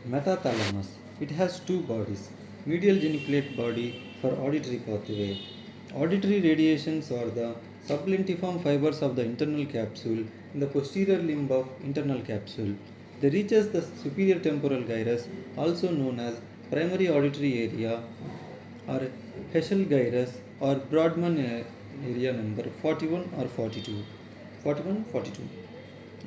Metathalamus. It has two bodies. Medial geniculate body for auditory pathway. Auditory radiations are the sublentiform fibers of the internal capsule in the posterior limb of internal capsule. They reaches the superior temporal gyrus, also known as primary auditory area or Heschel gyrus or Brodmann area number 41 or 42. 41, 42.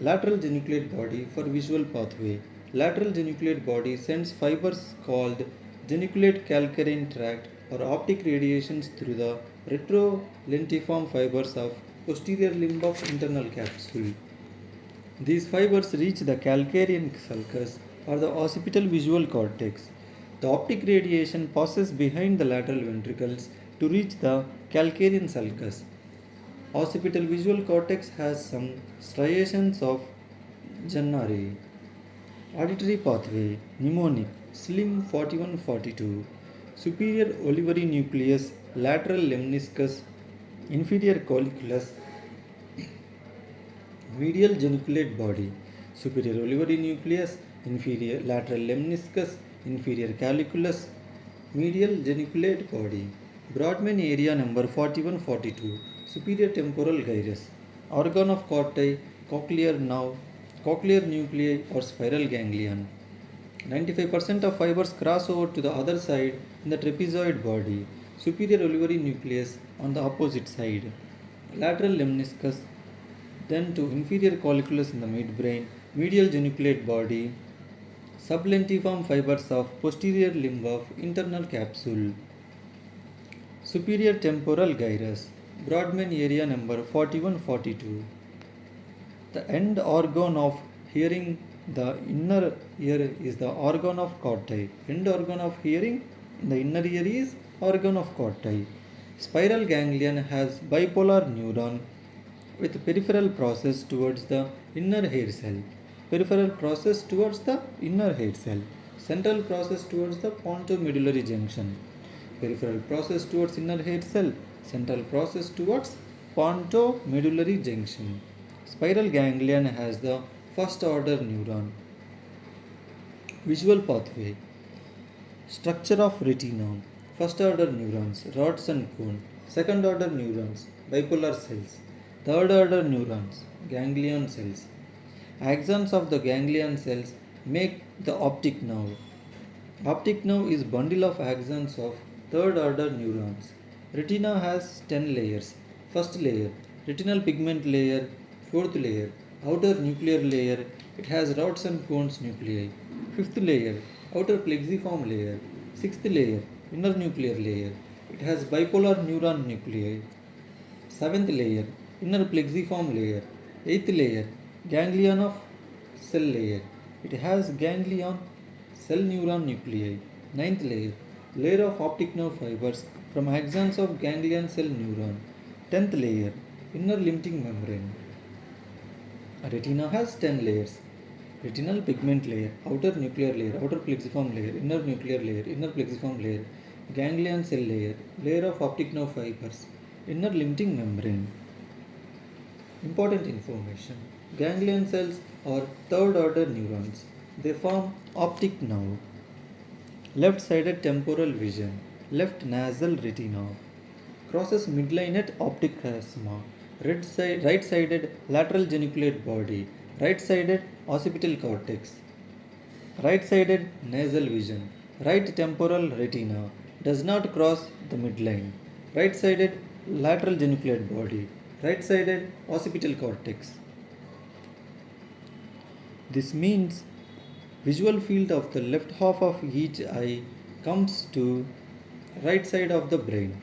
Lateral geniculate body for visual pathway. Lateral geniculate body sends fibers called geniculate calcarine tract or optic radiations through the retrolentiform fibers of posterior limb of internal capsule. These fibers reach the calcarean sulcus or the occipital visual cortex. The optic radiation passes behind the lateral ventricles to reach the calcarean sulcus. Occipital visual cortex has some striations of Jannari. Auditory pathway, mnemonic, slim 4142, superior olivary nucleus, lateral lemniscus, inferior colliculus, medial geniculate body, superior olivary nucleus, inferior lateral lemniscus, inferior colliculus, medial geniculate body. Brodmann area number 4142, superior temporal gyrus, organ of corti, cochlear nerve, cochlear nuclei or spiral ganglion. 95% of fibers cross over to the other side in the trapezoid body, superior olivary nucleus on the opposite side, lateral lemniscus, then to inferior colliculus in the midbrain, medial geniculate body, sublentiform fibers of posterior limb of internal capsule, superior temporal gyrus, Brodmann area number 4142. The end organ of hearing, the inner ear is the organ of corti. End organ of hearing, the inner ear is organ of corti. Spiral ganglion has bipolar neuron with peripheral process towards the inner hair cell. Peripheral process towards the inner hair cell. Central process towards the pontomedullary junction. Peripheral process towards inner hair cell. Central process towards pontomedullary junction. Spiral ganglion has the first order neuron. Visual pathway. Structure of retina. First order neurons, rods and cone. Second order neurons, bipolar cells. Third order neurons, ganglion cells. Axons of the ganglion cells make the optic nerve. Optic nerve is bundle of axons of third order neurons. Retina has 10 layers. First layer, retinal pigment layer. Fourth layer, outer nuclear layer. It has rods and cones nuclei. Fifth layer, outer plexiform layer. Sixth layer, inner nuclear layer. It has bipolar neuron nuclei. Seventh layer, inner plexiform layer. Eighth layer, ganglion of cell layer. It has ganglion cell neuron nuclei. Ninth layer, layer of optic nerve fibers from axons of ganglion cell neuron. Tenth layer, inner limiting membrane. A retina has 10 layers. Retinal pigment layer, outer nuclear layer, outer plexiform layer, inner nuclear layer, inner plexiform layer, ganglion cell layer, layer of optic nerve fibers, inner limiting membrane. Important information. Ganglion cells are third order neurons. They form optic nerve. Left sided temporal vision, left nasal retina, crosses midline at optic chiasma. Right sided lateral geniculate body, right sided occipital cortex, right sided nasal vision, right temporal retina, does not cross the midline, right sided lateral geniculate body, right sided occipital cortex. This means visual field of the left half of each eye comes to right side of the brain.